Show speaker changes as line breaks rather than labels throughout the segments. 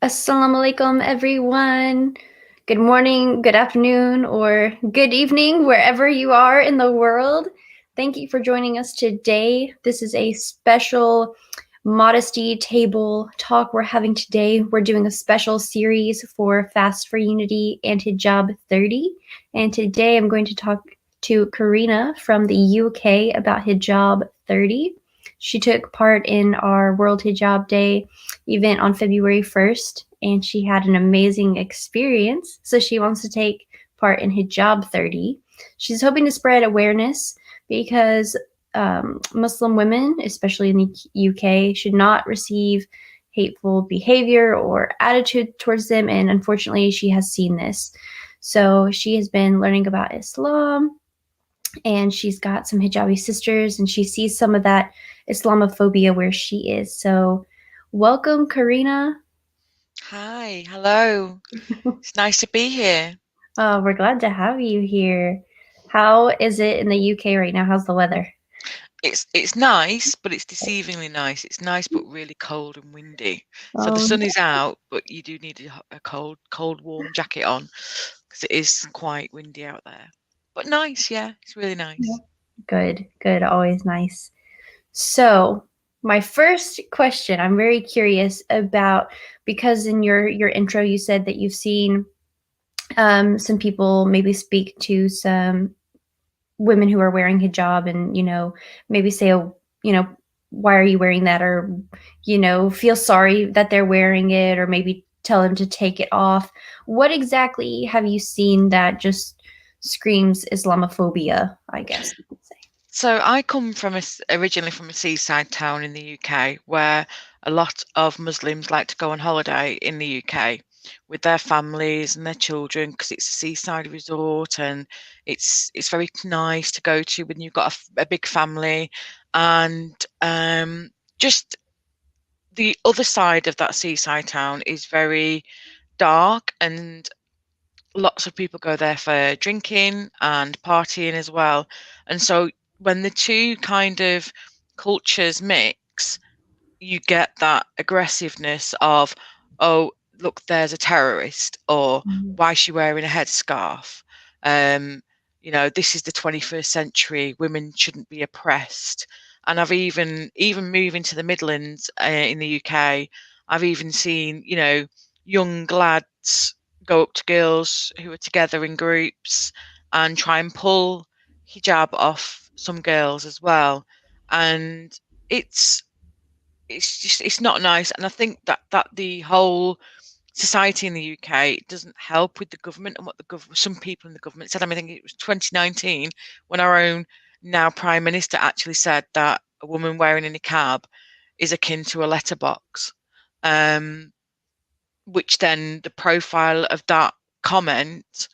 Assalamu alaikum, everyone. Good morning, good afternoon, or good evening, wherever you are in the world. Thank you for joining us today. This is a special modesty table talk we're having today. We're doing a special series for Fast for Unity and Hijab 30. And today I'm going to talk to Karina from the UK about Hijab 30. She took part in our World Hijab Day event on February 1st, and she had an amazing experience. So she wants to take part in Hijab 30. She's hoping to spread awareness because Muslim women, especially in the UK, should not receive hateful behavior or attitude towards them. And unfortunately, she has seen this. So she has been learning about Islam, and she's got some hijabi sisters, and she sees some of that Islamophobia where she is. So welcome, Karina.
Hi, hello. It's nice to be here.
We're glad to have you here. How is it in the UK right now? How's the weather?
It's nice, but it's deceivingly nice. It's nice, but really cold and windy. So the
Oh,
sun is out, but you do need a cold, warm jacket on because it is quite windy out there. But nice, yeah, it's really
yeah.
nice.
Good, good. Always nice. So, my first question, I'm very curious about, because in your intro you said that you've seen some people maybe speak to some women who are wearing hijab and, maybe say, oh, why are you wearing that? Or, feel sorry that they're wearing it, or maybe tell them to take it off. What exactly have you seen that just screams Islamophobia, I guess you could say?
So I come originally from a seaside town in the UK where a lot of Muslims like to go on holiday in the UK with their families and their children because it's a seaside resort and it's very nice to go to when you've got a big family and just the other side of that seaside town is very dark and lots of people go there for drinking and partying as well. And so when the two kind of cultures mix, you get that aggressiveness of, oh, look, there's a terrorist, or
Mhm.
why is she wearing a headscarf? Um, this is the 21st century, women shouldn't be oppressed. And I've even moving to the Midlands in the UK, I've even seen, young lads go up to girls who are together in groups and try and pull hijab off some girls as well. And it's it's not nice, and I think that the whole society in the UK doesn't help with the government and what some people in the government said. I mean, I think it was 2019 when our own now Prime Minister actually said that a woman wearing a niqab is akin to a letterbox, um, which then the profile of that comment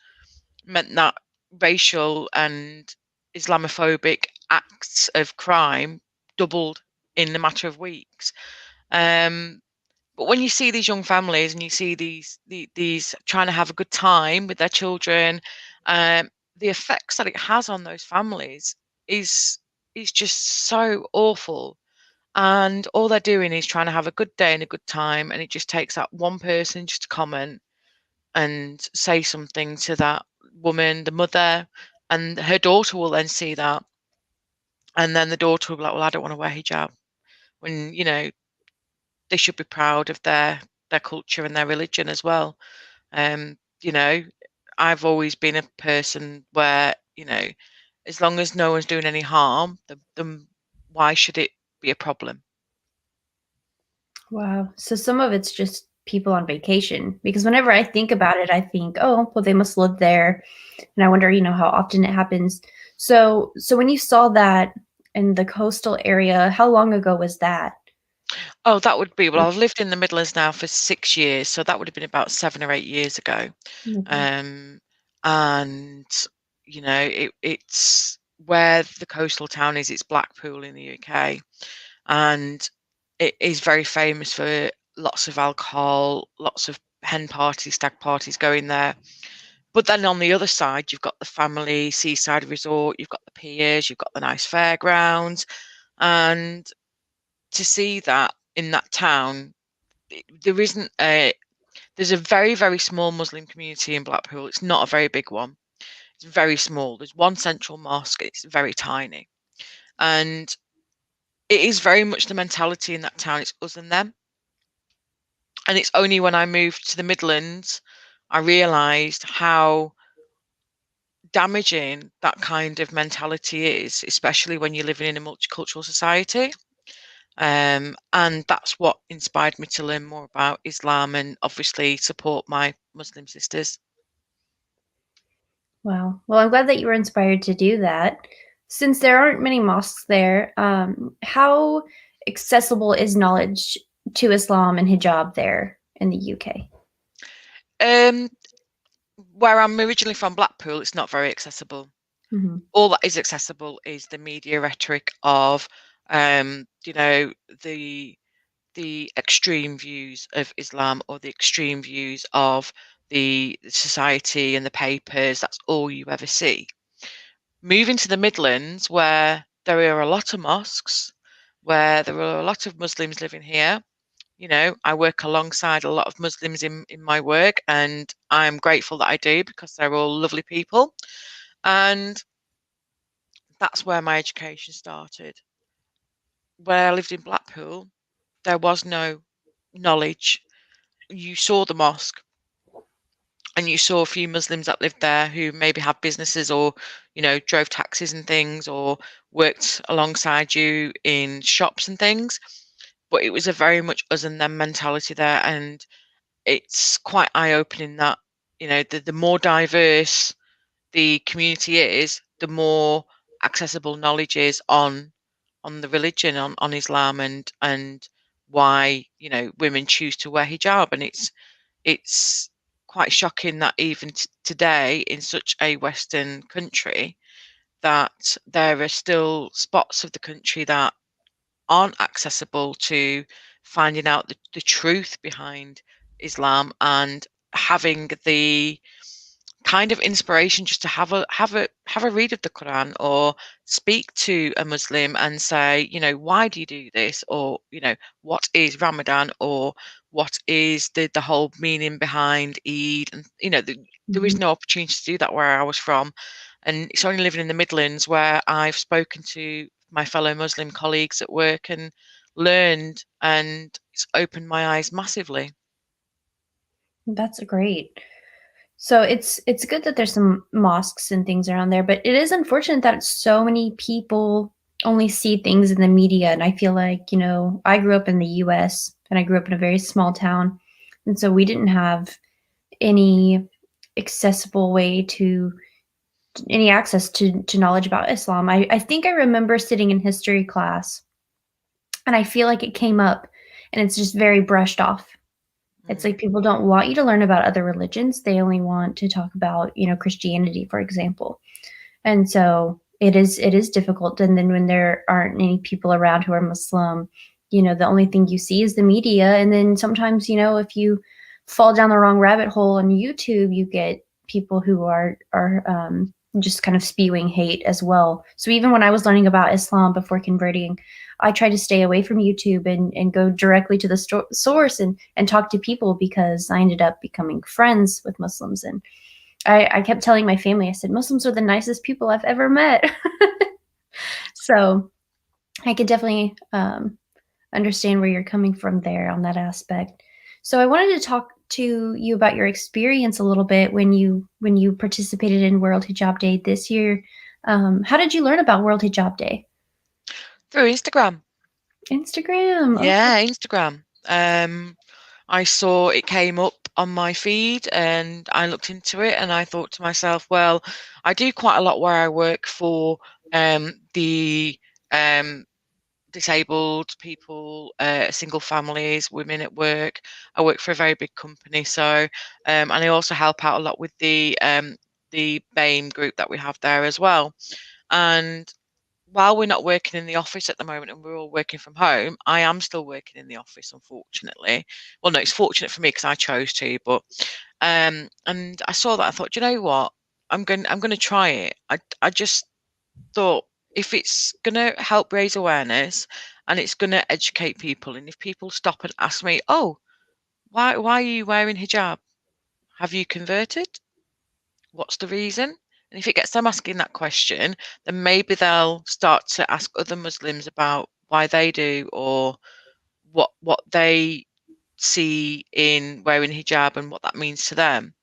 meant that racial and Islamophobic acts of crime doubled in the matter of weeks. Um, but when you see these young families and you see these trying to have a good time with their children, um, the effects that it has on those families is is just so awful. And all they're doing is trying to have a good day and a good time, and it just takes that one person just to comment and say something to that woman, the mother, and her daughter will then see that, and then the daughter will be like, "Well, I don't want to wear hijab," when they should be proud of their culture and their religion as well. Um, you know, I've always been a person where, as long as no one's doing any harm, then why should it be a problem?
Wow. So some of it's just people on vacation, because whenever I think about it, I think, oh, well, they must live there. And I wonder, how often it happens. So when you saw that in the coastal area, how long ago was that?
Oh, that would be, well, I've lived in the Midlands now for 6 years, so that would have been about 7 or 8 years ago.
Okay.
Um, and it's where the coastal town is. It's Blackpool in the UK, and it is very famous for lots of alcohol, lots of hen parties, stag parties going there. But then on the other side, you've got the family seaside resort, you've got the piers, you've got the nice fairgrounds, and to see that in that town, there isn't There's a very, very small Muslim community in Blackpool. It's not a very big one. It's very small. There's one central mosque. It's very tiny. And it is very much the mentality in that town. It's us and them. And it's only when I moved to the Midlands, I realised how damaging that kind of mentality is, especially when you're living in a multicultural society. And that's what inspired me to learn more about Islam and obviously support my Muslim sisters.
Wow. Well, I'm glad that you were inspired to do that. Since there aren't many mosques there, how accessible is knowledge to Islam and hijab there in the UK?
Um, where I'm originally from, Blackpool, it's not very accessible.
Mm-hmm.
All that is accessible is the media rhetoric of, you know, the extreme views of Islam or the extreme views of the society and the papers. That's all you ever see. Moving to the Midlands, where there are a lot of mosques, where there are a lot of Muslims living here. You know, I work alongside a lot of Muslims in my work, and I'm grateful that I do because they're all lovely people. And that's where my education started. When I lived in Blackpool, there was no knowledge. You saw the mosque and you saw a few Muslims that lived there who maybe had businesses or, you know, drove taxis and things or worked alongside you in shops and things. But it was a very much us and them mentality there. And it's quite eye-opening that, you know, the more diverse the community is, the more accessible knowledge is on the religion, on Islam and why, you know, women choose to wear hijab. And it's quite shocking that even today in such a Western country that there are still spots of the country that aren't accessible to finding out the truth behind Islam and having the kind of inspiration just to have a read of the Quran or speak to a Muslim and say, you know, why do you do this? Or, you know, what is Ramadan? Or what is the whole meaning behind Eid? And, you know, there is
Mm-hmm.
no opportunity to do that where I was from. And it's only living in the Midlands where I've spoken to my fellow Muslim colleagues at work and learned, and it's opened my eyes massively.
That's great. So it's good that there's some mosques and things around there, but it is unfortunate that so many people only see things in the media. And I feel like, you know, I grew up in the US and I grew up in a very small town. And so we didn't have any accessible way to any access to knowledge about Islam. I think I remember sitting in history class and I feel like it came up and it's just very brushed off. It's
Mm,
like people don't want you to learn about other religions. They only want to talk about, you know, Christianity, for example. And so it is difficult. And then when there aren't any people around who are Muslim, you know, the only thing you see is the media. And then sometimes, you know, if you fall down the wrong rabbit hole on YouTube, you get people who are just kind of spewing hate as well. So even when I was learning about Islam before converting, I tried to stay away from YouTube and go directly to the source and talk to people because I ended up becoming friends with Muslims. And I kept telling my family, I said, Muslims are the nicest people I've ever met. So I could definitely understand where you're coming from there on that aspect. So I wanted to talk to you about your experience a little bit when you participated in World Hijab Day this year. How did you learn about World Hijab Day?
through Instagram.
Instagram. Okay.
Yeah, Instagram. I saw it came up on my feed and I looked into it and I thought to myself, well, I do quite a lot where I work for the um, disabled people, single families, women at work. I work for a very big company, so and I also help out a lot with the BAME group that we have there as well. And while we're not working in the office at the moment and we're all working from home, I am still working in the office, unfortunately. Well, no, it's fortunate for me because I chose to, but and I saw that I thought, you know what? I'm going to try it. I just thought if it's going to help raise awareness and it's going to educate people, and if people stop and ask me, oh, Why are you wearing hijab? Have you converted? What's the reason? And if it gets them asking that question, then maybe they'll start to ask other Muslims about why they do, or what they see in wearing hijab and what that means to them.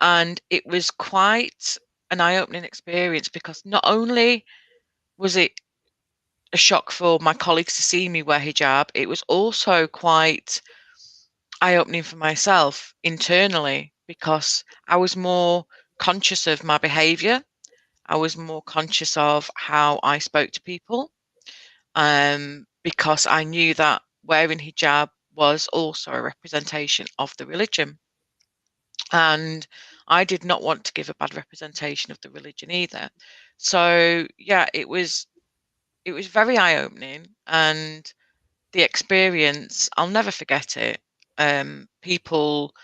And it was quite an eye-opening experience, because not only was it a shock for my colleagues to see me wear hijab, it was also quite eye-opening for myself internally, because I was more conscious of my behavior. I was more conscious of how I spoke to people, because I knew that wearing hijab was also a representation of the religion. And I did not want to give a bad representation of the religion either. So yeah, it was very eye-opening, and the experience, I'll never forget it. People,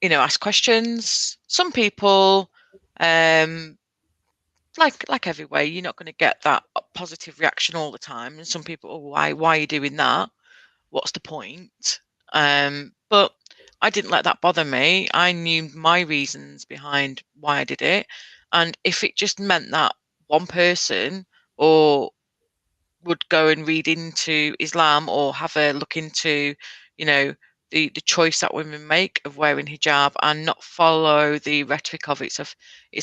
ask questions. Some people, um, like everywhere, you're not going to get that positive reaction all the time. And some people, oh, why are you doing that? What's the point? But I didn't let that bother me. I knew my reasons behind why I did it. And if it just meant that one person or would go and read into Islam, or have a look into, you know, the choice that women make of wearing hijab, and not follow the rhetoric of it's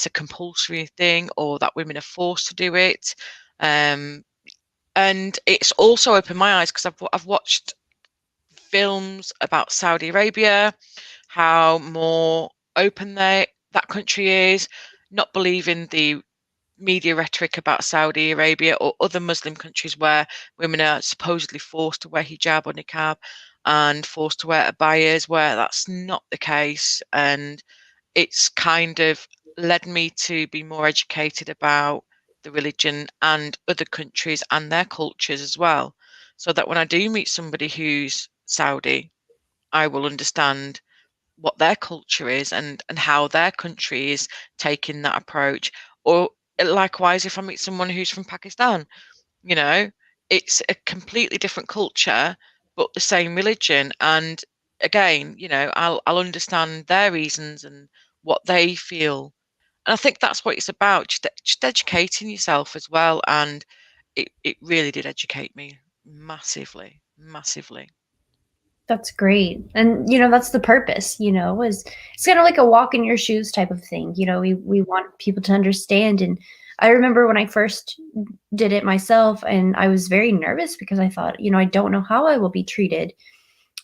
a compulsory thing, or that women are forced to do it. Um, and it's also opened my eyes, because I've watched films about Saudi Arabia, how more open that country is, not believing the media rhetoric about Saudi Arabia or other Muslim countries where women are supposedly forced to wear hijab or niqab and forced to wear abayas, where that's not the case. And it's kind of led me to be more educated about the religion and other countries and their cultures as well, so that when I do meet somebody who's Saudi, I will understand what their culture is, and how their country is taking that approach. Or likewise, if I meet someone who's from Pakistan, you know, it's a completely different culture, but the same religion. And again, I'll understand their reasons and what they feel. And I think that's what it's about, just educating yourself as well. And it really did educate me massively, massively.
That's great. And that's the purpose, is it's kind of like a walk in your shoes type of thing. We want people to understand. And I remember when I first did it myself, and I was very nervous because I thought, I don't know how I will be treated.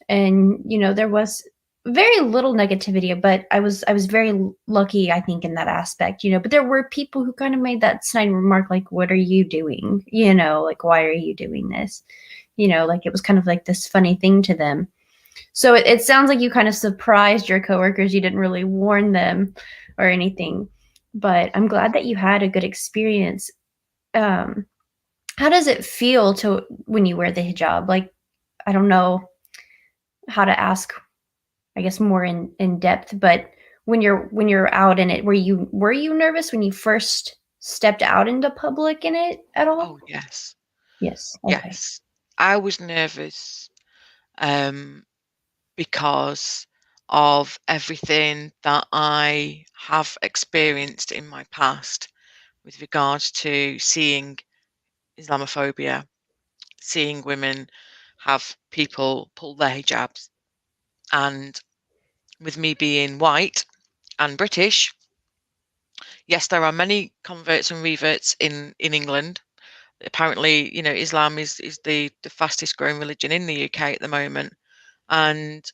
And there was very little negativity, but I was very lucky, I think, in that aspect. But there were people who kind of made that snide remark, like, what are you doing? Like, why are you doing this? Like, it was kind of like this funny thing to them. So it sounds like you kind of surprised your coworkers. You didn't really warn them or anything, but I'm glad that you had a good experience. um how does it feel to when you wear the hijab? Like, I don't know how to ask, I guess, more in depth, but when you're out in it, were you nervous when you first stepped out into public in it at all?
Oh, yes.
Yes. Okay.
Yes. I was nervous, um, because of everything that I have experienced in my past with regards to seeing Islamophobia, seeing women have people pull their hijabs. And with me being white and British, yes, there are many converts and reverts in England. Apparently, Islam is the fastest growing religion in the UK at the moment. And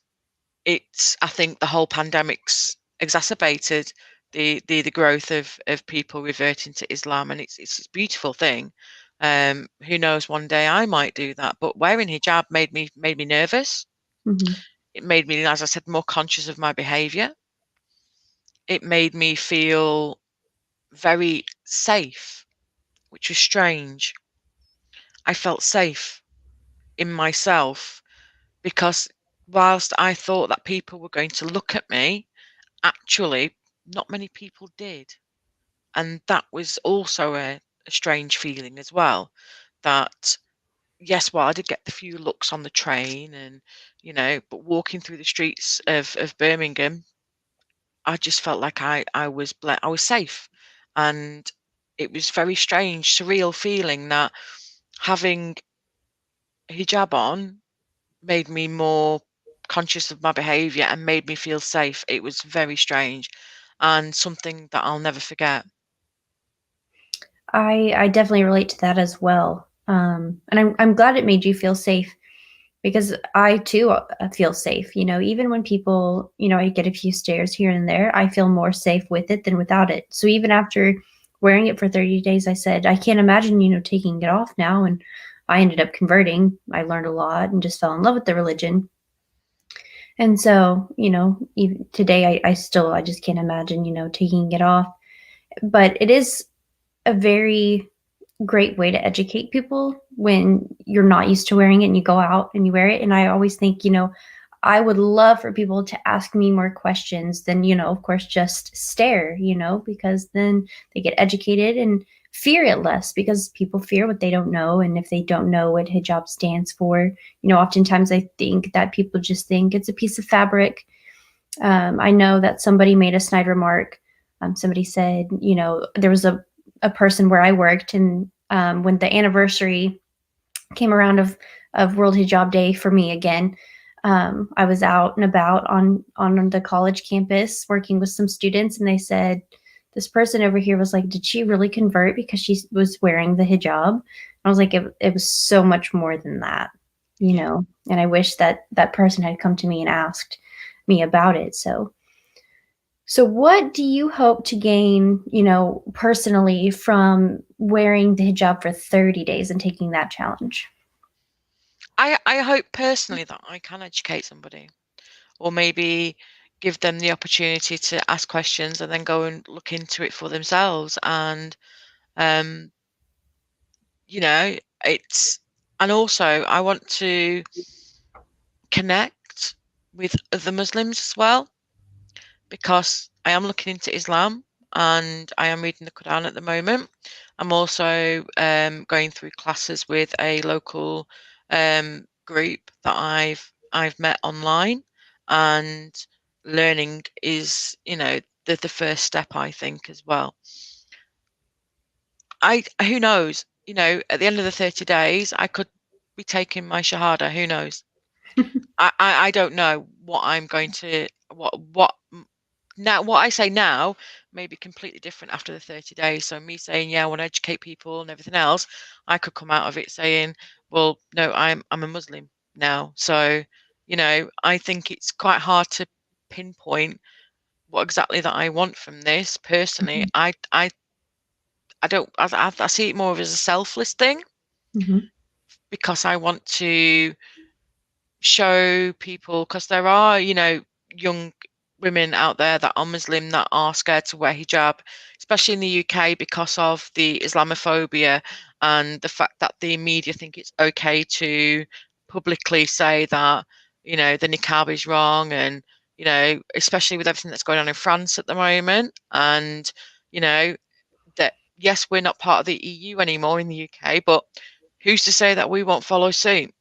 I think the whole pandemic's exacerbated the growth of people reverting to Islam, and it's a beautiful thing. Who knows, one day I might do that. But wearing hijab made me nervous.
Mhm.
It made me, as I said, more conscious of my behavior. It made me feel very safe, which was strange. I felt safe in myself, because whilst I thought that people were going to look at me, actually, not many people did. And that was also a strange feeling as well, that yes, well, I did get the few looks on the train, and but walking through the streets of Birmingham, I just felt like I was safe, and it was very strange, surreal feeling that having hijab on made me more conscious of my behavior and made me feel safe. It was very strange and something that I'll never forget.
I definitely relate to that as well. And I'm glad it made you feel safe because I too feel safe. Even when people, I get a few stares here and there, I feel more safe with it than without it. So even after wearing it for 30 days, I said, I can't imagine, taking it off now. And I ended up converting. I learned a lot and just fell in love with the religion. And so, even today, I just can't imagine, taking it off. But it is a very great way to educate people when you're not used to wearing it and you go out and you wear it. And I always think, I would love for people to ask me more questions than, of course, just stare, because then they get educated and fear it less because people fear what they don't know. And if they don't know what hijab stands for, oftentimes I think that people just think it's a piece of fabric. I know that somebody made a snide remark. Somebody said, there was a person where I worked, and when the anniversary came around of World Hijab Day for me again, I was out and about on the college campus working with some students, and they said, this person over here was like, did she really convert because she was wearing the hijab? I was like, it was so much more than that,
Yeah.
and I wish that that person had come to me and asked me about it. So what do you hope to gain, personally from wearing the hijab for 30 days and taking that challenge?
I hope personally that I can educate somebody, or maybe give them the opportunity to ask questions and then go and look into it for themselves. And um, you know, it's and also I want to connect with other Muslims as well, because I am looking into Islam and I am reading the Quran at the moment. I'm also going through classes with a local group that I've met online, and learning is, the first step, I think, as well. Who knows? At the end of the 30 days, I could be taking my shahada. Who knows? I don't know what I'm going to what now what I say now may be completely different after the 30 days. So me saying, yeah, I want to educate people and everything else, I could come out of it saying, well, no, I'm a Muslim now. So, I think it's quite hard to pinpoint what exactly that I want from this. Personally,
Mhm,
I don't I see it more as a selfless thing,
mhm,
because I want to show people, because there are, young women out there that are Muslim that are scared to wear hijab, especially in the UK, because of the Islamophobia and the fact that the media think it's okay to publicly say that, the niqab is wrong, and, especially with everything that's going on in France at the moment. And, you know, that yes, we're not part of the EU anymore in the UK, but who's to say that we won't follow suit?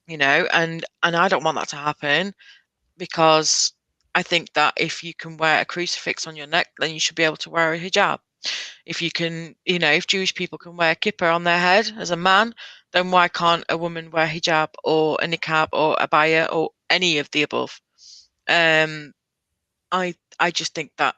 And I don't want that to happen, because I think that if you can wear a crucifix on your neck, then you should be able to wear a hijab. If you can, if Jewish people can wear kippah on their head as a man, then why can't a woman wear hijab or a niqab or a abaya or any of the above? Um, I just think that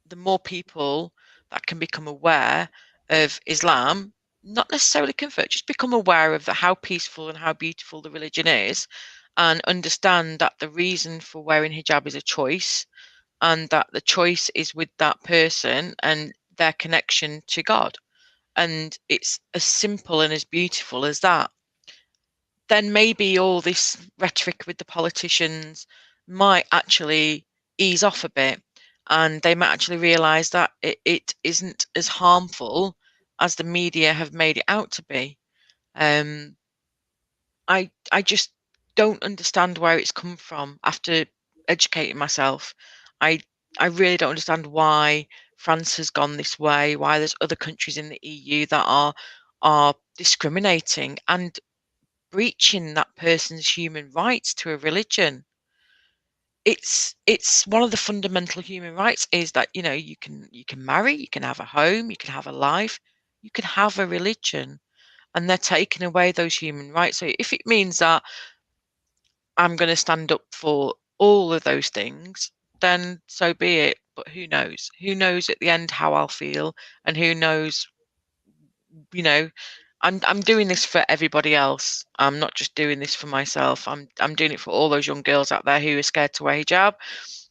the more people that can become aware of Islam, not necessarily convert, just become aware of how peaceful and how beautiful the religion is, and understand that the reason for wearing hijab is a choice, and that the choice is with that person and their connection to God. And it's as simple and as beautiful as that. Then maybe all this rhetoric with the politicians might actually ease off a bit, and they might actually realize that it isn't as harmful as the media have made it out to be. Um, I just don't understand where it's come from after educating myself. I I really don't understand why France has gone this way, why there's other countries in the EU that are are discriminating and breaching that person's human rights to a religion. It's one of the fundamental human rights is that, you know, you can marry, you can have a home, you can have a life, you can have a religion, and they're taking away those human rights. So if it means that I'm going to stand up for all of those things, then so be it. But who knows? Who knows at the end how I'll feel, and who knows, you know, I'm doing this for everybody else. I'm not just doing this for myself. I'm doing it for all those young girls out there who are scared to wear hijab,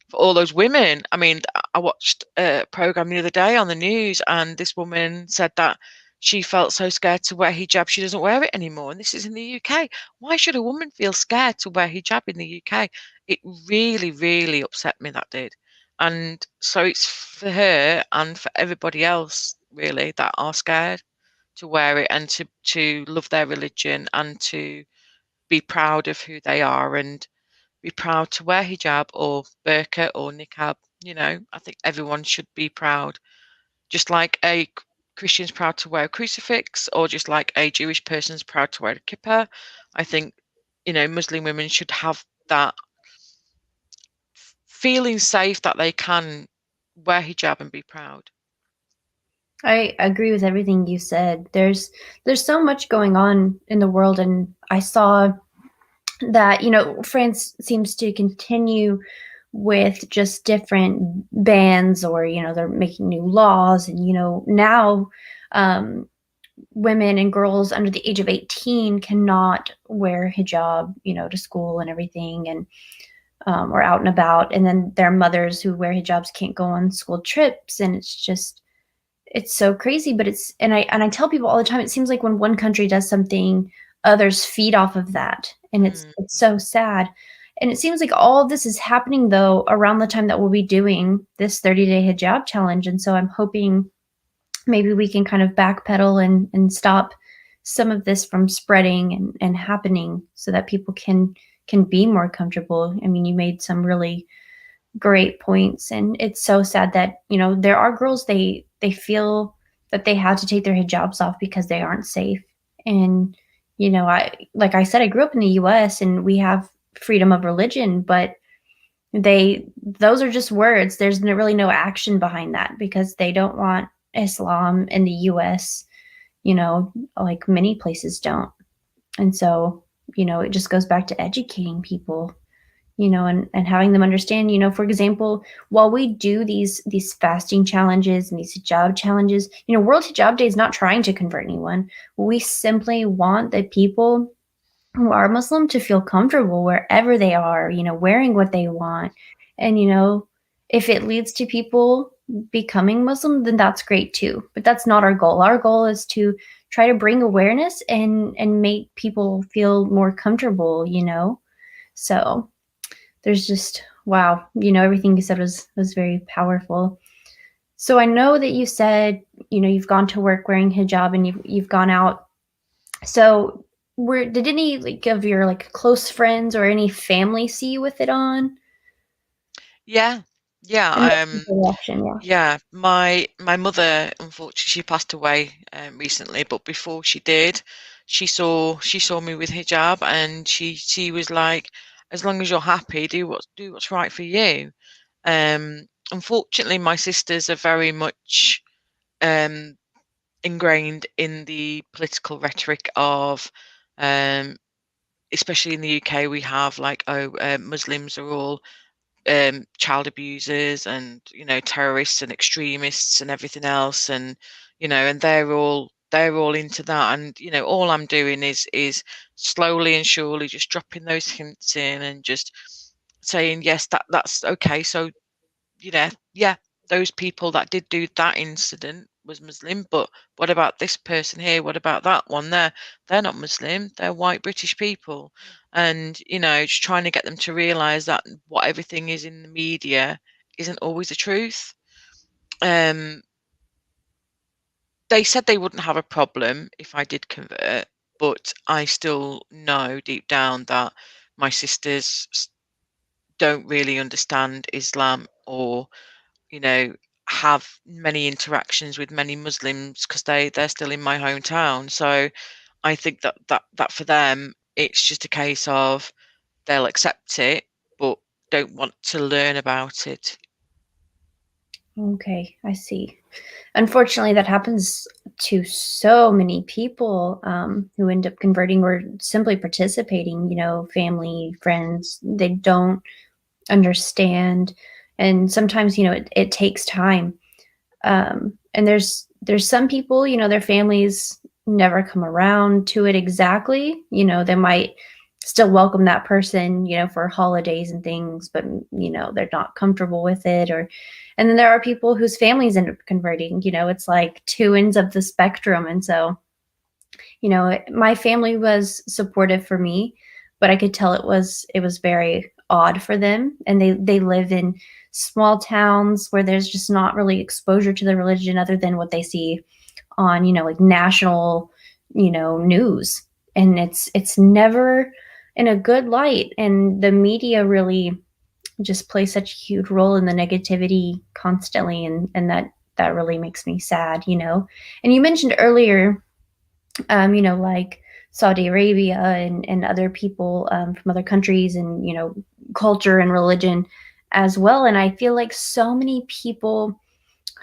for all those women. I mean, I watched a program the other day on the news, and this woman said that she felt so scared to wear hijab she doesn't wear it anymore. And this is in the UK. Why should a woman feel scared to wear hijab in the UK? It really, really upset me, that did. And so it's for her and for everybody else really that are scared to wear it, and to love their religion, and to be proud of who they are, and be proud to wear hijab or burqa or niqab. You know, I think everyone should be proud, just like a Christian's proud to wear a crucifix, or just like a Jewish person's proud to wear a kippah. I think, you know, Muslim women should have that feeling safe that they can wear hijab and be proud.
I agree with everything you said. There's so much going on in the world, and I saw that, France seems to continue with just different bans, or they're making new laws, and now um, women and girls under the age of 18 cannot wear hijab, to school and everything, and or out and about. And then their mothers who wear hijabs can't go on school trips, and it's so crazy. But I tell people all the time, it seems like when one country does something, others feed off of that, and it's so sad. And it seems like all of this is happening though around the time that we'll be doing this 30-day hijab challenge. And so I'm hoping maybe we can kind of backpedal and stop some of this from spreading and happening, so that people can be more comfortable. I mean, you made some really great points, and it's so sad that there are girls, they feel that they have to take their hijabs off because they aren't safe. And I, like I said, I grew up in the US, and we have freedom of religion, but those are just words. There's really no action behind that, because they don't want Islam in the US, like many places don't. And so it just goes back to educating people, and having them understand, for example, while we do these fasting challenges and these hijab challenges, World Hijab Day is not trying to convert anyone. We simply want the people who are Muslim to feel comfortable wherever they are, wearing what they want. And, if it leads to people becoming Muslim, then that's great too. But that's not our goal. Our goal is to try to bring awareness and make people feel more comfortable, So there's just, wow, everything you said was very powerful. So I know that you said, you've gone to work wearing hijab, and you've gone out. So did any like of your like close friends or any family see you with it on?
Yeah,
And
yeah.
what was the reaction? Yeah.
Yeah, my mother, unfortunately, she passed away recently, but before she did, she saw me with hijab, and she was like, as long as you're happy, do what's right for you. Unfortunately, my sisters are very much um ingrained in the political rhetoric of, um especially in the UK, we have like, oh, Muslims are all child abusers, and terrorists and extremists and everything else, and and they're all into that. And all I'm doing is slowly and surely just dropping those hints in, and just saying, yes, that's okay. So yeah, those people that did do that incident was Muslim, but what about this person here? What about that one there? They're not Muslim, they're white British people. And just trying to get them to realize that what everything is in the media isn't always the truth. um they said they wouldn't have a problem if I did convert, but I still know deep down that my sisters don't really understand Islam, or you know have many interactions with many Muslims because they're still in my hometown. So I think that for them, it's just a case of they'll accept it, but don't want to learn about it.
Okay, I see. Unfortunately, that happens to so many people who end up converting or simply participating, family, friends, they don't understand. And sometimes, it takes time. And there's some people, their families never come around to it exactly. They might still welcome that person, for holidays and things, but they're not comfortable with it. Or and then there are people whose families end up converting. It's like two ends of the spectrum. And so, my family was supportive for me, but I could tell it was very odd for them. And they live in small towns where there's just not really exposure to the religion other than what they see on, like national, news. And it's never in a good light. And the media really just plays such a huge role in the negativity constantly. And that really makes me sad. And you mentioned earlier, like Saudi Arabia and other people from other countries and, culture and religion as well. And I feel like so many people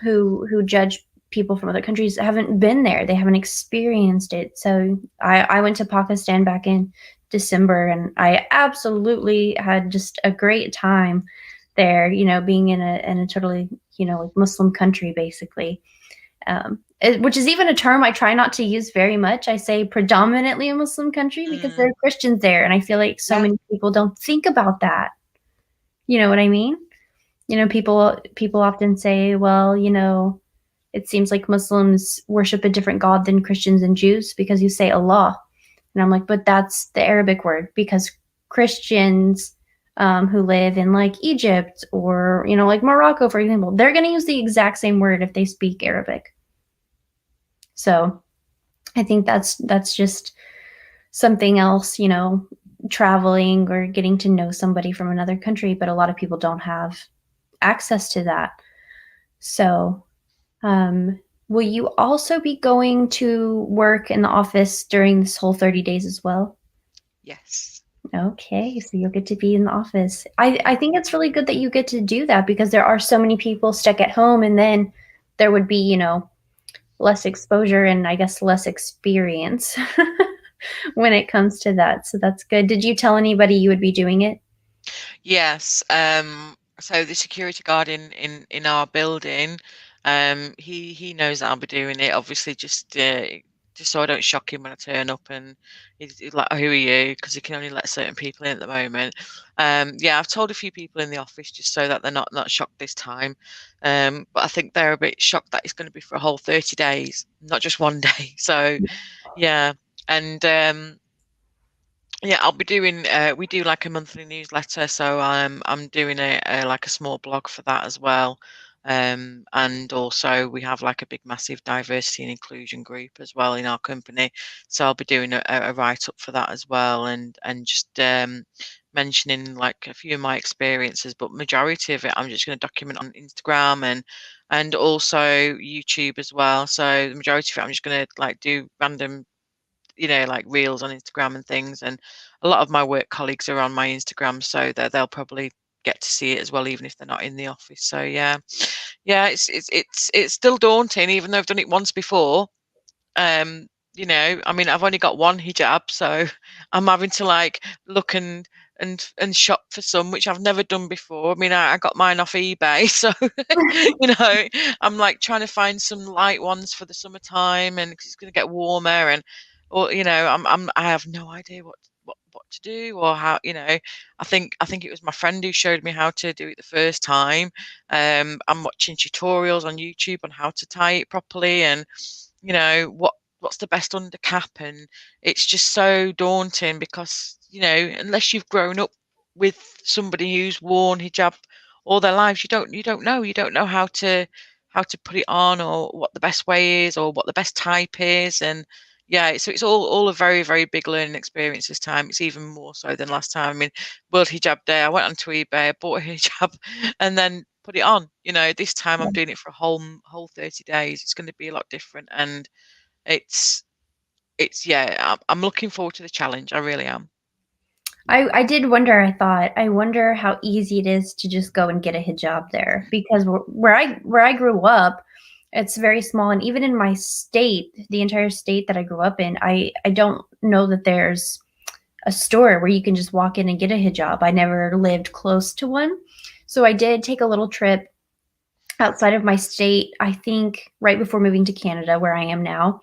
who judge people from other countries haven't been there. They haven't experienced it. So I went to Pakistan back in December, and I absolutely had just a great time there, being in a totally, like Muslim country, basically. Which is even a term I try not to use very much. I say predominantly a Muslim country because there are Christians there. And I feel like so
Yeah.
many people don't think about that. You know what I mean? People often say, well, it seems like Muslims worship a different God than Christians and Jews because you say Allah. And I'm like, but that's the Arabic word, because Christians who live in like Egypt or, like Morocco, for example, they're going to use the exact same word if they speak Arabic. So I think that's just something else, traveling or getting to know somebody from another country, but a lot of people don't have access to that. So, will you also be going to work in the office during this whole 30 days as well?
Yes.
Okay, so you'll get to be in the office. I think it's really good that you get to do that because there are so many people stuck at home, and then there would be, less exposure and I guess less experience when it comes to that. So that's good. Did you tell anybody you would be doing it?
Yes. So the security guard in our building, he knows that I'll be doing it. Obviously, just so I don't shock him when I turn up, and he's like, "Who are you?" Because he can only let certain people in at the moment. Yeah, I've told a few people in the office just so that they're not shocked this time. But I think they're a bit shocked that it's going to be for a whole 30 days, not just one day. So, yeah, and yeah, I'll be doing. We do like a monthly newsletter, so I'm doing a like a small blog for that as well. And also we have like a big, massive diversity and inclusion group as well in our company. So I'll be doing a write up for that as well, and just mentioning like a few of my experiences, but majority of it I'm just going to document on Instagram and also YouTube as well. So the majority of it I'm just going to like do random like reels on Instagram and things. And a lot of my work colleagues are on my Instagram, so that they'll probably get to see it as well, even if they're not in the office. So yeah, it's still daunting, even though I've done it once before. Um, I mean, I've only got one hijab, so I'm having to like look and shop for some, which I've never done before. I mean, I got mine off eBay, so I'm like trying to find some light ones for the summertime, and 'cause it's going to get warmer, and or I have no idea what to do or how. I think it was my friend who showed me how to do it the first time. I'm watching tutorials on YouTube on how to tie it properly, and what's the best under cap. And it's just so daunting because unless you've grown up with somebody who's worn hijab all their lives, you don't know how to put it on, or what the best way is, or what the best type is. And yeah, so it's all a very, very big learning experience this time. It's even more so than last time. I mean, World Hijab Day, I went onto eBay, I bought a hijab, and then put it on. This time I'm doing it for a whole 30 days. It's going to be a lot different, and it's yeah, I'm looking forward to the challenge. I really am.
I did wonder, I wonder how easy it is to just go and get a hijab there, because where I grew up, it's very small, and even in my state, the entire state that I grew up in, I don't know that there's a store where you can just walk in and get a hijab. I never lived close to one. So I did take a little trip outside of my state, I think right before moving to Canada, where I am now.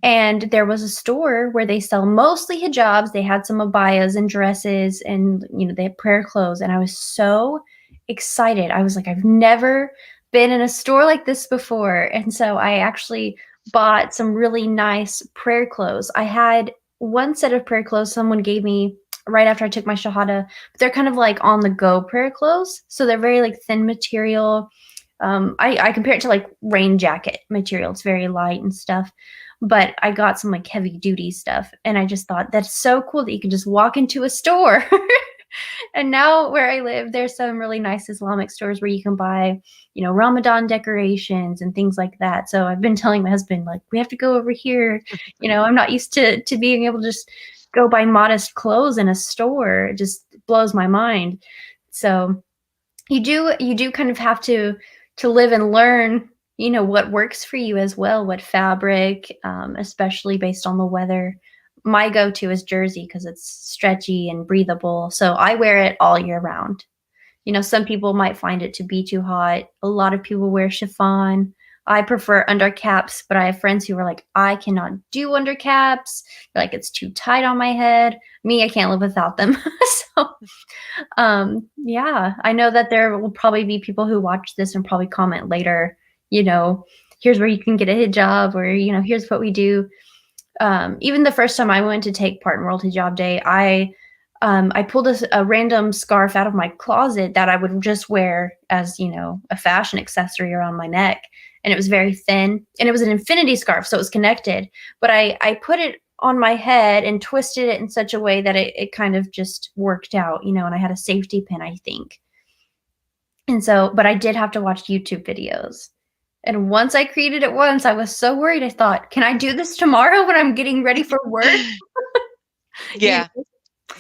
And there was a store where they sell mostly hijabs. They had some abayas and dresses, and they had prayer clothes. And I was so excited. I was like, I've never been in a store like this before. And so I actually bought some really nice prayer clothes. I had one set of prayer clothes someone gave me right after I took my shahada. But they're kind of like on the go prayer clothes. So they're very like thin material. I compare it to like rain jacket material. It's very light and stuff. But I got some like heavy duty stuff, and I just thought that's so cool that you can just walk into a store. And now where I live, there's some really nice Islamic stores where you can buy, Ramadan decorations and things like that. So I've been telling my husband, like, we have to go over here. I'm not used to being able to just go buy modest clothes in a store. It just blows my mind. So you do kind of have to live and learn, what works for you as well, what fabric, especially based on the weather. My go-to is jersey because it's stretchy and breathable. So I wear it all year round. Some people might find it to be too hot. A lot of people wear chiffon. I prefer undercaps, but I have friends who are like, I cannot do undercaps. Like, it's too tight on my head. Me, I can't live without them. So, yeah, I know that there will probably be people who watch this and probably comment later, here's where you can get a hijab, or, here's what we do. Even the first time I went to take part in World Hijab Day, I pulled a random scarf out of my closet that I would just wear as, a fashion accessory around my neck. And it was very thin, and it was an infinity scarf, so it was connected. But I put it on my head and twisted it in such a way that it kind of just worked out, and I had a safety pin, I think. And so, but I did have to watch YouTube videos. And once I created it once, I was so worried. I thought, can I do this tomorrow when I'm getting ready for work? You
Yeah.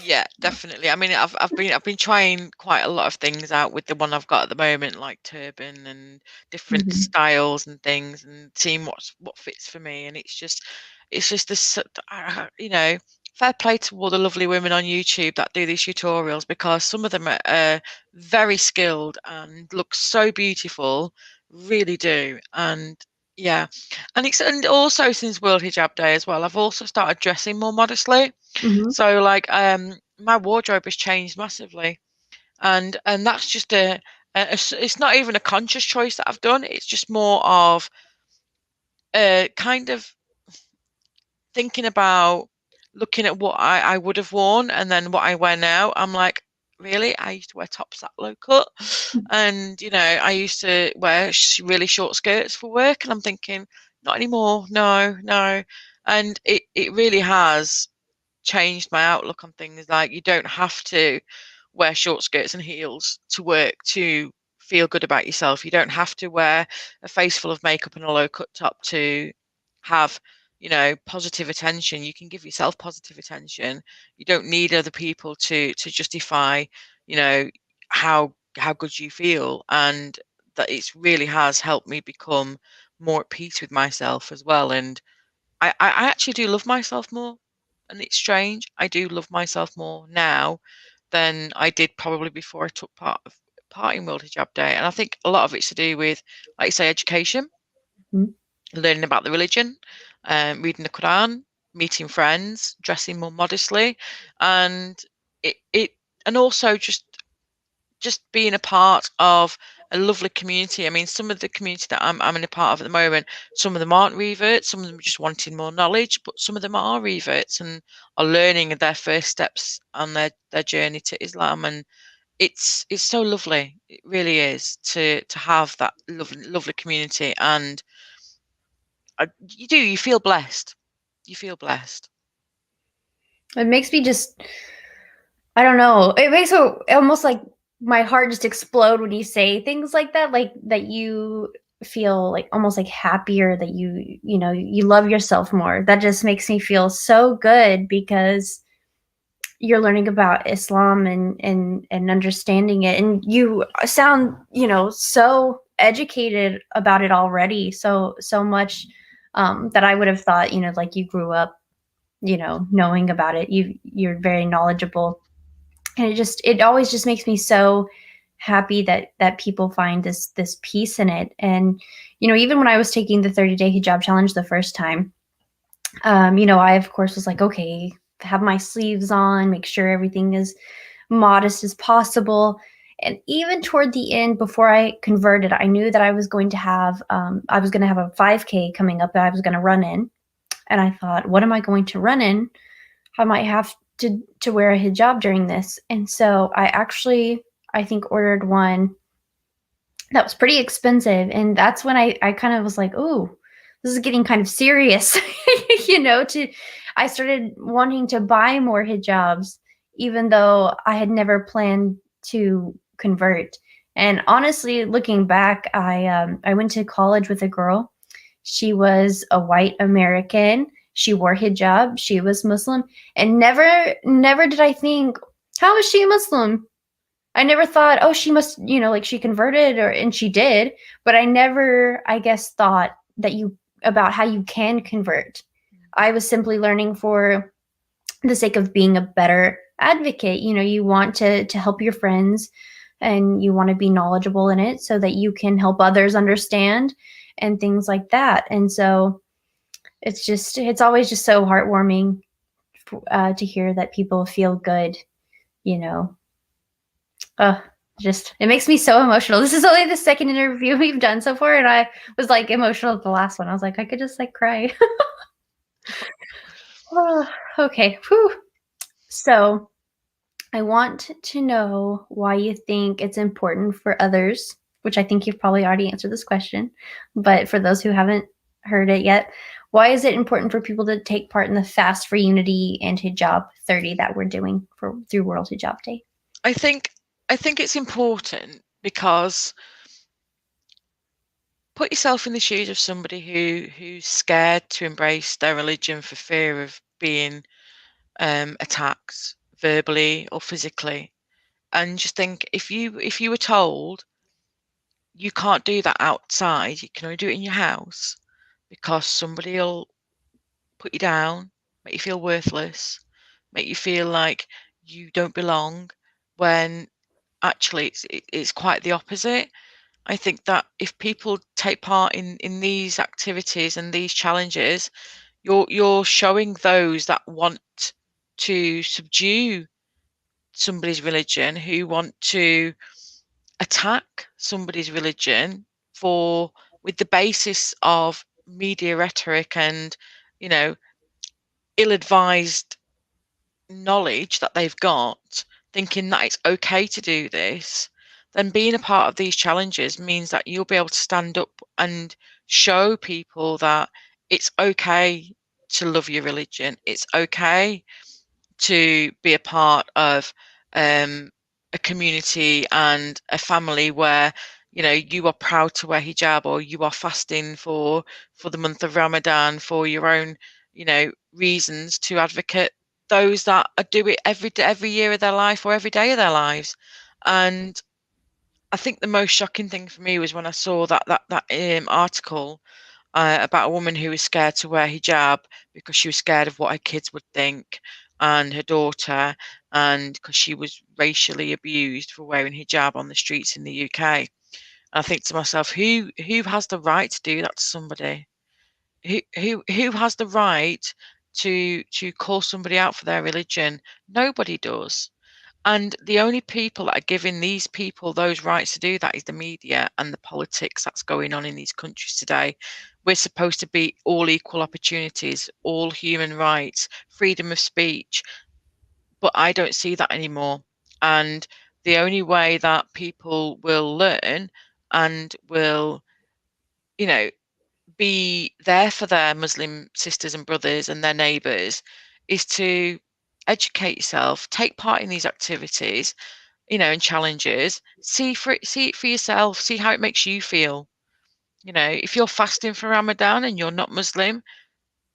Yeah, definitely. I mean, I've been trying quite a lot of things out with the one I've got at the moment, like turban and different
Mhm.
styles and things, and seeing what fits for me. And it's just this, fair play to all the lovely women on YouTube that do these tutorials, because some of them are very skilled and look so beautiful, really do. And yeah, and also since World Hijab Day as well, I've also started dressing more modestly.
Mhm.
So like my wardrobe has changed massively, and that's just it's not even a conscious choice that I've done. It's just more of kind of thinking about looking at what I would have worn and then what I wear now. I'm like, really? I used to wear tops that low cut, and I used to wear really short skirts for work, and I'm thinking, not anymore. No, no, and it really has changed my outlook on things. Like, you don't have to wear short skirts and heels to work to feel good about yourself. You don't have to wear a face full of makeup and a low cut top to have, positive attention. You can give yourself positive attention. You don't need other people to justify, you know, how good you feel. And that it's really has helped me become more at peace with myself as well. And I actually do love myself more, and it's strange. I do love myself more now than I did probably before I took part in World Hijab Day. And I think a lot of it's to do with, like you say, education,
Mhm.
learning about the religion, reading the Quran, meeting friends, dressing more modestly, and it and also just being a part of a lovely community. I mean, some of the community that I'm in a part of at the moment, some of them aren't reverts, some of them are just wanting more knowledge, but some of them are reverts and are learning their first steps on their journey to Islam. And it's so lovely. It really is to have that lovely community. And you feel blessed. You feel blessed.
It makes me just, I don't know. It makes it almost like my heart just explode when you say things like that, like that you feel like almost like happier, that you know you love yourself more. That just makes me feel so good because you're learning about Islam and understanding it, and you sound, you know, so educated about it already, so much, that I would have thought, you know, like you grew up, you know, knowing about it. You're very knowledgeable, and it always just makes me so happy that people find this peace in it. And you know, even when I was taking the 30-day hijab challenge the first time, you know, I of course was like, okay, have my sleeves on, make sure everything is modest as possible. And even toward the end, before I converted, I knew that I was going to have a 5K coming up that I was going to run in. And I thought, what am I going to run in? I might have to wear a hijab during this. And so I actually, I think, ordered one that was pretty expensive. And that's when I kind of was like, oh, this is getting kind of serious. You know, I started wanting to buy more hijabs, even though I had never planned to convert. And honestly, looking back, I went to college with a girl. She was a white American. She wore hijab. She was Muslim, and never did I think, how is she Muslim? I never thought, oh, she must, you know, like she converted, or and she did, but I never, I guess, thought that you about how you can convert. I was simply learning for the sake of being a better advocate. You know, you want to help your friends, and you want to be knowledgeable in it so that you can help others understand and things like that. And so it's always just so heartwarming, to hear that people feel good, you know. uh, just it makes me so emotional. This is only the second interview we've done so far, and I was like emotional at the last one. I was like, I could just like cry. Oh, okay. Whew. So I want to know why you think it's important for others, which I think you've probably already answered this question, but for those who haven't heard it yet, why is it important for people to take part in the Fast for Unity and Hijab 30 that we're doing through World Hijab Day?
I think it's important because put yourself in the shoes of somebody who's scared to embrace their religion for fear of being attacked verbally or physically, and just think, if you were told you can't do that outside, you can only do it in your house because somebody will put you down, make you feel worthless, make you feel like you don't belong, when actually it's quite the opposite. I think that if people take part in these activities and these challenges, you're showing those that want to subdue somebody's religion, who want to attack somebody's religion for with the basis of media rhetoric and, you know, ill-advised knowledge that they've got, thinking that it's okay to do this. Then being a part of these challenges means that you'll be able to stand up and show people that it's okay to love your religion. It's okay to be a part of a community and a family where, you know, you are proud to wear hijab, or you are fasting for the month of Ramadan for your own, you know, reasons to advocate those that do it every year of their life or every day of their lives. And I think the most shocking thing for me was when I saw that article about a woman who was scared to wear hijab because she was scared of what her kids would think, and her daughter, and because she was racially abused for wearing hijab on the streets in the UK. And I think to myself, who has the right to do that to somebody? Who has the right to call somebody out for their religion? Nobody does. And the only people that are giving these people those rights to do that is the media and the politics that's going on in these countries today. We're supposed to be all equal opportunities, all human rights, freedom of speech, but I don't see that anymore. And the only way that people will learn and will, you know, be there for their Muslim sisters and brothers and their neighbours is to educate yourself, take part in these activities, and challenges, see it for yourself, see how it makes you feel. If you're fasting for Ramadan and you're not Muslim,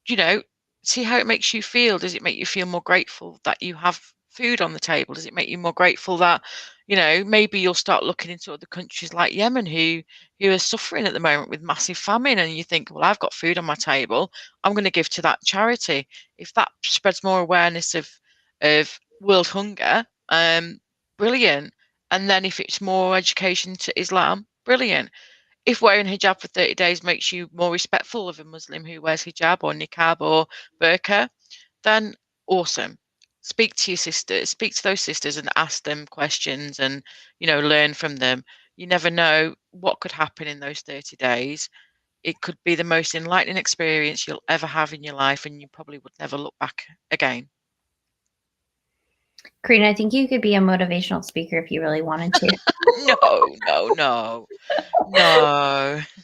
you know, see how it makes you feel. Does it make you feel more grateful that you have food on the table? Does it make you more grateful that, maybe you'll start looking into other countries like Yemen who are suffering at the moment with massive famine, and you think, well, I've got food on my table, I'm going to give to that charity. If that spreads more awareness of world hunger, brilliant. And then if it's more education to Islam, brilliant. If wearing hijab for 30 days makes you more respectful of a Muslim who wears hijab or niqab or burqa, then awesome. Speak to your sisters, speak to those sisters and ask them questions and, learn from them. You never know what could happen in those 30 days. It could be the most enlightening experience you'll ever have in your life, and you probably would never look back again.
Karina, I think you could be a motivational speaker if you really wanted to.
No.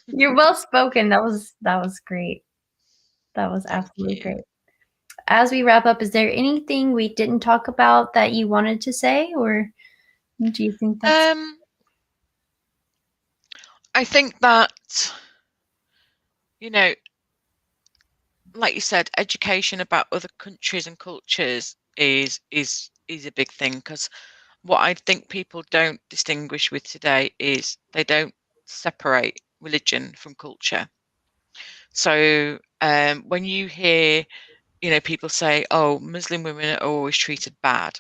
You're well spoken. That was great. That was
Thank
absolutely
you.
great. As we wrap up, is there anything we didn't talk about that you wanted to say, or do you think that's
I think that, like you said, education about other countries and cultures is a big thing, because what I think people don't distinguish with today is they don't separate religion from culture. So when you hear, people say, "Oh, Muslim women are always treated bad,"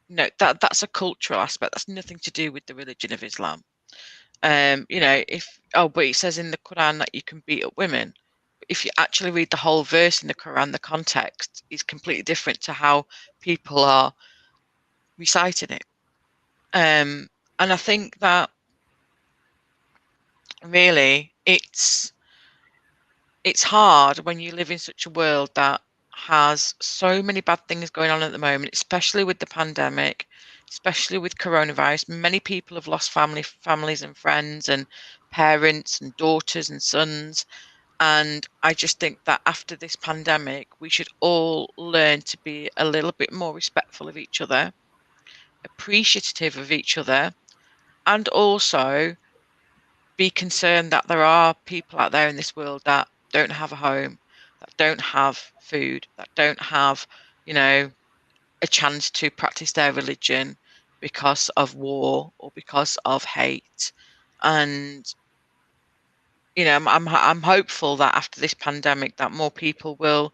no, that's a cultural aspect. That's nothing to do with the religion of Islam. But it says in the Quran that you can beat up women. If you actually read the whole verse in the Quran, the context is completely different to how people are reciting it. And I think that really it's hard when you live in such a world that has so many bad things going on at the moment, especially with the pandemic, especially with coronavirus. Many people have lost families and friends and parents and daughters and sons. And I just think that after this pandemic, we should all learn to be a little bit more respectful of each other, appreciative of each other, and also be concerned that there are people out there in this world that don't have a home, that don't have food, that don't have, a chance to practice their religion because of war or because of hate. And I'm hopeful that after this pandemic, that more people will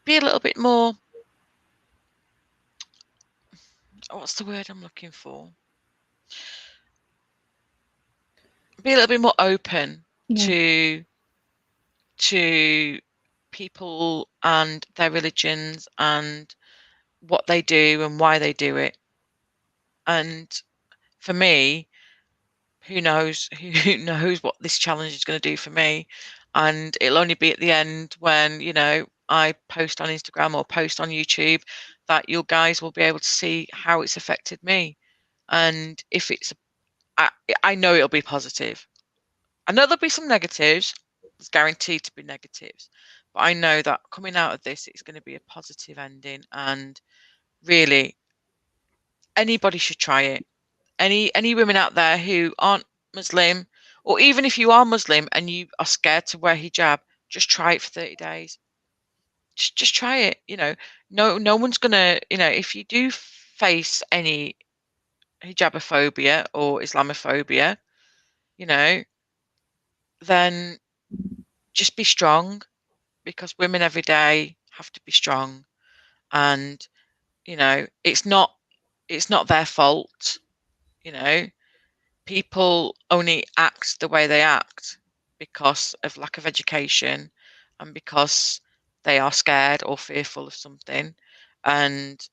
be a little bit more, what's the word I'm looking for? Be a little bit more open to people and their religions and what they do and why they do it. And for me, who knows what this challenge is going to do for me. And it'll only be at the end when, I post on Instagram or post on YouTube that you guys will be able to see how it's affected me. And if I know it'll be positive. I know there'll be some negatives. There's guaranteed to be negatives. But I know that coming out of this, it's going to be a positive ending. And really, anybody should try it. Any women out there who aren't Muslim, or even if you are Muslim and you are scared to wear hijab, just try it for 30 days. Just try it. No one's gonna, if you do face any hijabophobia or Islamophobia, then just be strong, because women every day have to be strong. And it's not their fault. People only act the way they act because of lack of education and because they are scared or fearful of something. And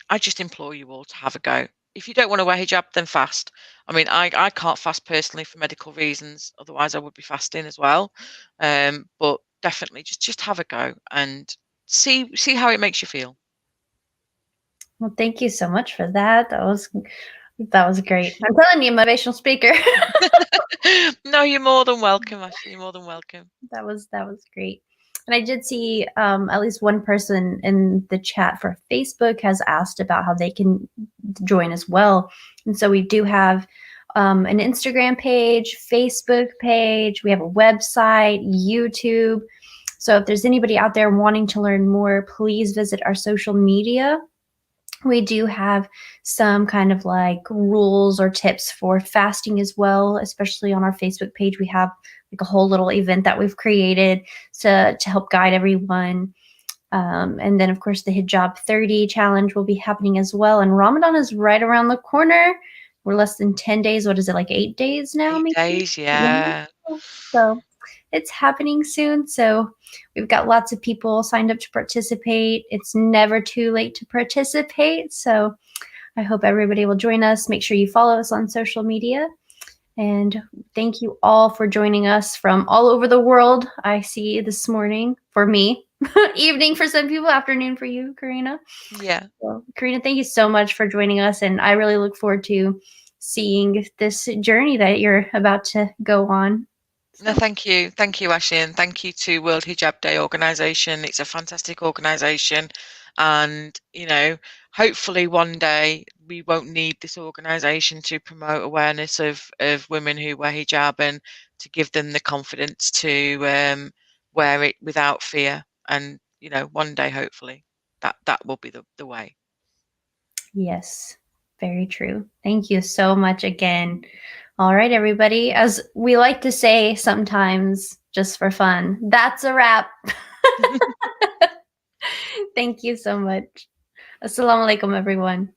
I just implore you all to have a go. If you don't want to wear hijab, then fast. I mean, I can't fast personally for medical reasons, otherwise I would be fasting as well. But definitely just have a go and see how it makes you feel.
Well, thank you so much for that. That was great. I'm telling you, motivational speaker.
No, you're more than welcome, Ashley. You're more than welcome.
That was great. And I did see at least one person in the chat for Facebook has asked about how they can join as well. And so we do have an Instagram page, Facebook page, we have a website, YouTube. So if there's anybody out there wanting to learn more, please visit our social media. We do have some kind of like rules or tips for fasting as well, especially on our Facebook page. We have like a whole little event that we've created to help guide everyone. And then, of course, the Hijab 30 challenge will be happening as well. And Ramadan is right around the corner. We're less than 10 days. What is it, like 8 days now?
8 days, yeah.
So it's happening soon. So we've got lots of people signed up to participate. It's never too late to participate. So I hope everybody will join us. Make sure you follow us on social media. And thank you all for joining us from all over the world. I see this morning for me, evening for some people, afternoon for you, Karina.
Yeah.
Well, Karina, thank you so much for joining us. And I really look forward to seeing this journey that you're about to go on.
No, thank you. Thank you, Ashley, and thank you to World Hijab Day organisation. It's a fantastic organisation, and hopefully one day we won't need this organisation to promote awareness of women who wear hijab and to give them the confidence to wear it without fear. And one day, hopefully, that will be the way.
Yes, very true. Thank you so much again. All right, everybody. As we like to say sometimes, just for fun, that's a wrap. Thank you so much. Assalamu alaikum, everyone.